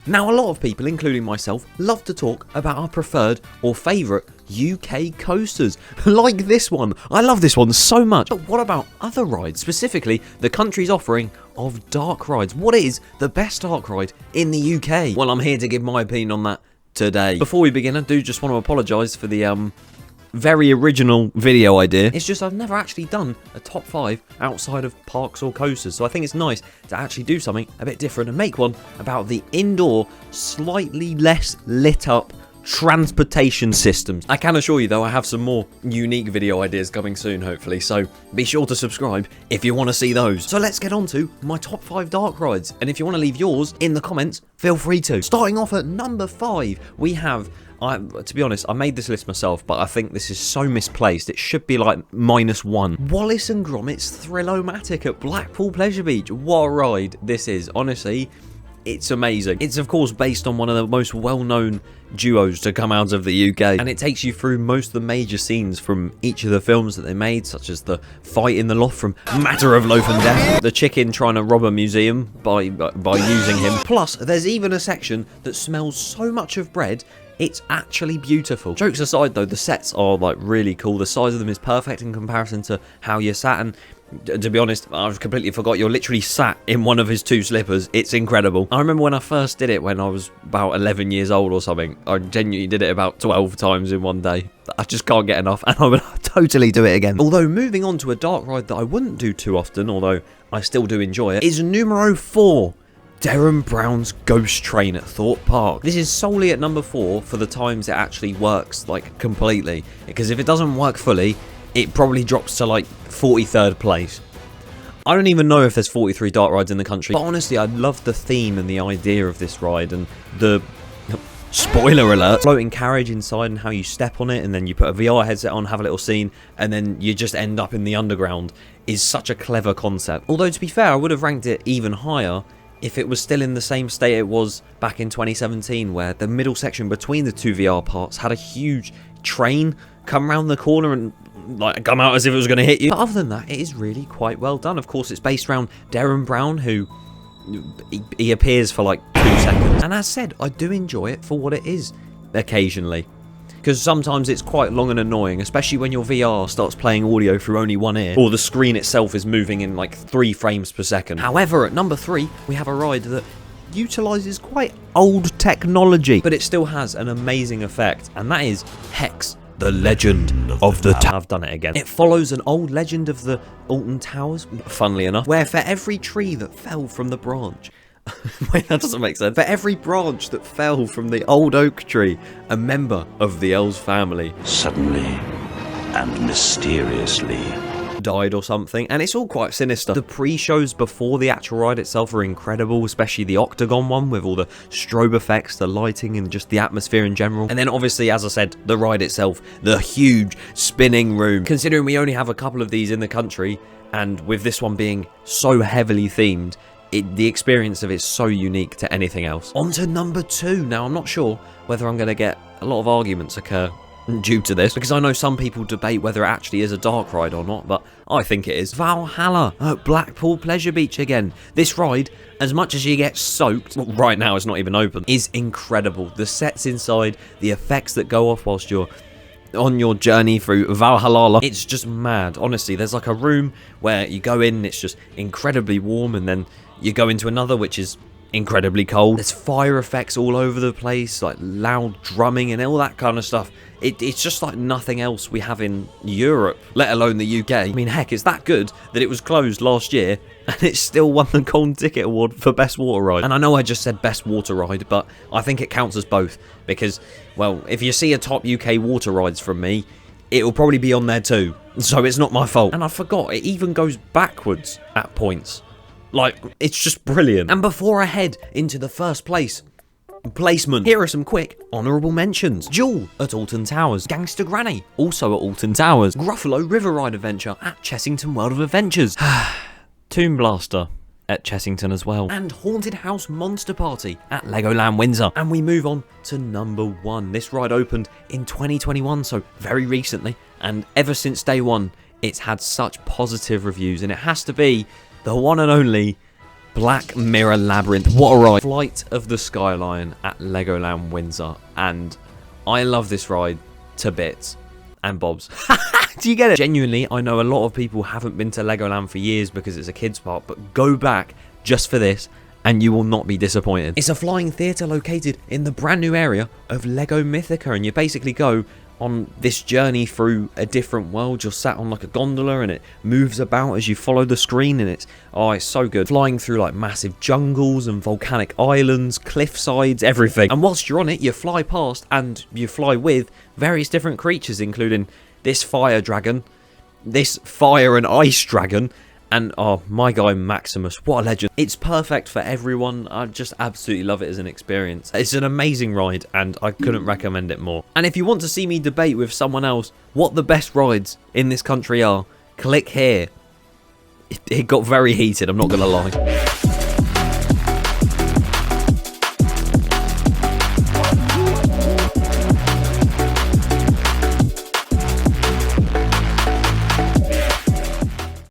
Now, a lot of people, including myself, love to talk about our preferred or favourite UK coasters, like this one. I love this one so much. But what about other rides, specifically the country's offering of dark rides? What is the best dark ride in the UK? Well, I'm here to give my opinion on that today. Before we begin, I do just want to apologise for the very original video idea. It's just I've never actually done a top 5 outside of parks or coasters, so I think it's nice to actually do something a bit different and make one about the indoor, slightly less lit up transportation systems. I can assure you though, I have some more unique video ideas coming soon, hopefully, so be sure to subscribe if you want to see those. So let's get on to my top 5 dark rides, and if you want to leave yours in the comments, feel free to. Starting off at number 5, we have, to be honest, I made this list myself, but I think this is so misplaced. It should be like -1. Wallace and Gromit's Thrill-O-Matic at Blackpool Pleasure Beach. What a ride this is. Honestly, it's amazing. It's of course based on one of the most well-known duos to come out of the UK, and it takes you through most of the major scenes from each of the films that they made, such as the fight in the loft from Matter of Loaf and Death, the chicken trying to rob a museum by using him. Plus, there's even a section that smells so much of bread it's actually beautiful. Jokes aside though, the sets are like really cool. The size of them is perfect in comparison to how you're sat, and to be honest, I've completely forgot you're literally sat in one of his 2 slippers. It's incredible. I remember when I first did it when I was about 11 years old or something. I genuinely did it about 12 times in one day. I just can't get enough, and I would totally do it again. Although, moving on to a dark ride that I wouldn't do too often, although I still do enjoy it, is numero 4. Derren Browns Ghost Train at Thorpe Park. This is solely at number 4 for the times it actually works, like, completely. Because if it doesn't work fully, it probably drops to, like, 43rd place. I don't even know if there's 43 dark rides in the country, but honestly, I love the theme and the idea of this ride, and the... spoiler alert! Floating carriage inside and how you step on it, and then you put a VR headset on, have a little scene, and then you just end up in the underground, is such a clever concept. Although, to be fair, I would have ranked it even higher if it was still in the same state it was back in 2017, where the middle section between the 2 VR parts had a huge train come round the corner and like come out as if it was going to hit you. But other than that, it is really quite well done. Of course, it's based around Derren Brown, who he appears for like 2 seconds. And as said, I do enjoy it for what it is occasionally, because sometimes it's quite long and annoying, especially when your VR starts playing audio through only one ear, or the screen itself is moving in like 3 frames per second. However, at number 3, we have a ride that utilises quite old technology, but it still has an amazing effect, and that is Hex the Legend of the Tower. I've done it again. It follows an old legend of the Alton Towers, funnily enough, where for every tree that fell from the branch... Wait, that doesn't make sense. For every branch that fell from the old oak tree, a member of the Elves family suddenly and mysteriously died or something, and it's all quite sinister. The pre-shows before the actual ride itself are incredible, especially the Octagon one with all the strobe effects, the lighting, and just the atmosphere in general. And then obviously, as I said, the ride itself, the huge spinning room. Considering we only have a couple of these in the country, and with this one being so heavily themed, the experience of it's so unique to anything else. On to number 2. Now, I'm not sure whether I'm going to get a lot of arguments occur due to this, because I know some people debate whether it actually is a dark ride or not, but I think it is. Valhalla at Blackpool Pleasure Beach again. This ride, as much as you get soaked, well, right now it's not even open, is incredible. The sets inside, the effects that go off whilst you're on your journey through Valhalla, it's just mad. Honestly, there's like a room where you go in and it's just incredibly warm, and then you go into another which is incredibly cold. There's fire effects all over the place, like loud drumming and all that kind of stuff. It's just like nothing else we have in Europe, let alone the UK. I mean, heck, it's that good that it was closed last year and it still won the Golden Ticket Award for Best Water Ride. And I know I just said Best Water Ride, but I think it counts as both, because, well, if you see a top UK water rides from me, it'll probably be on there too, so it's not my fault. And I forgot, it even goes backwards at points. Like, it's just brilliant. And before I head into the first placement, here are some quick honourable mentions. Jewel at Alton Towers. Gangster Granny, also at Alton Towers. Gruffalo River Ride Adventure at Chessington World of Adventures. Tomb Blaster at Chessington as well. And Haunted House Monster Party at Legoland Windsor. And we move on to number 1. This ride opened in 2021, so very recently, and ever since day one, it's had such positive reviews, and it has to be the one and only Black Mirror Labyrinth, what a ride. Flight of the Skyline at Legoland Windsor, and I love this ride to bits and bobs. Do you get it? Genuinely, I know a lot of people haven't been to Legoland for years because it's a kids park, but go back just for this and you will not be disappointed. It's a flying theatre located in the brand new area of Lego Mythica, and you basically go on this journey through a different world. You're sat on like a gondola and it moves about as you follow the screen, and it's so good. Flying through like massive jungles and volcanic islands, cliff sides, everything. And whilst you're on it, you fly past and you fly with various different creatures, including this fire dragon, this fire and ice dragon, and my guy Maximus, what a legend. It's perfect for everyone. I just absolutely love it as an experience. It's an amazing ride and I couldn't recommend it more. And if you want to see me debate with someone else what the best rides in this country are, click here. It got very heated, I'm not gonna lie.